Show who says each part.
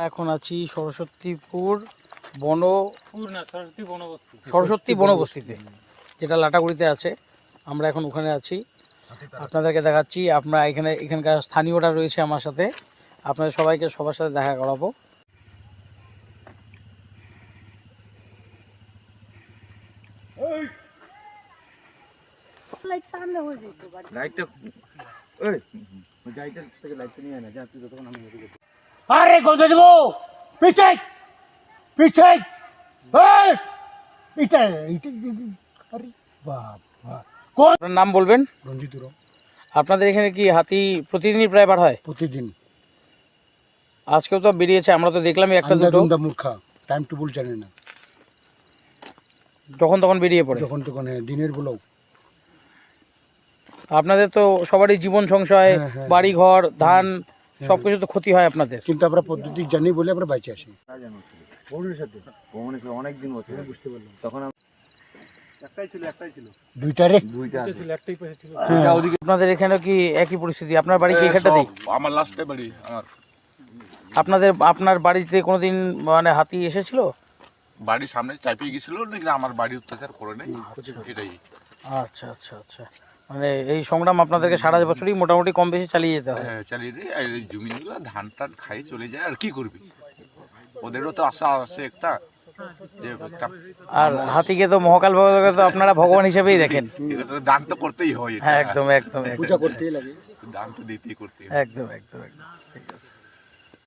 Speaker 1: এখন আছি সরস্বতী বনবস্তিতে, যেটা লাটাগুড়িতে আছে। আমরা এখন ওখানে আছি, আপনাদেরকে দেখাচ্ছি। আমরা এখানকার স্থানীয়রা রয়েছে আমার সাথে, আপনাদের সবার সাথে দেখা করাবো। আরে কোথায় দেব পিছে পিছে কোন নাম বলবেন?
Speaker 2: রঞ্জিত রাও।
Speaker 1: আপনাদের এখানে কি হাতি প্রতিদিনই প্রায় বার হয়?
Speaker 2: প্রতিদিন।
Speaker 1: আজকেও তো বেরিয়েছে, আমরা তো দেখলামই একটা দুটো।
Speaker 2: মূর্খা টাইম টেবিল জানে না,
Speaker 1: যখন তখন বেরিয়ে পড়ে।
Speaker 2: যখন তখন দিনের বেলাও।
Speaker 1: আপনাদের তো সবারই জীবন সংশয়, বাড়ি ঘর, ধান সবকিছু তো ক্ষতি হয় আপনাদের,
Speaker 2: কিন্তু আমরা পদ্ধতি জানি বলে আমরা বাইচে আসি।
Speaker 3: অনেকদিন বুঝতে পারলাম, তখন একটাই ছিল
Speaker 2: দুইটা রে
Speaker 1: আপনাদের এখানে কি একই পরিস্থিতি? আপনার বাড়ি কি এখানটাতেই?
Speaker 4: আমার লাস্টে বাড়ি আমার।
Speaker 1: আপনার বাড়িতে কোনোদিন মানে হাতি এসেছিল?
Speaker 4: বাড়ির সামনে চাপিয়ে গেছিল, নাকি আমার বাড়ি অত্যাচার করে নেই এটাই।
Speaker 1: আচ্ছা আচ্ছা আচ্ছা, মানে এই সংগ্রাম আপনাদেরকে সারা বছরই মোটামুটি কম বেশি চালিয়ে যেতে হয়।
Speaker 4: হ্যাঁ, চালিয়ে দিই। এই জমিগুলো ধান টান খাই চলে যায়, আর কি করবি? ওদেরও তো আশা আছে একটা, যে একটা।
Speaker 1: আর হাতিকে তো মহাকাল ভগবানকে তো আপনারা ভগবান হিসেবেই দেখেন।
Speaker 4: দান তো করতেই হয়,
Speaker 1: হ্যাঁ একদম একদম
Speaker 2: পূজা করতেই লাগে,
Speaker 4: দান তো দিতেই করতে হয়।
Speaker 1: একদম একদম একদম ঠিক আছে।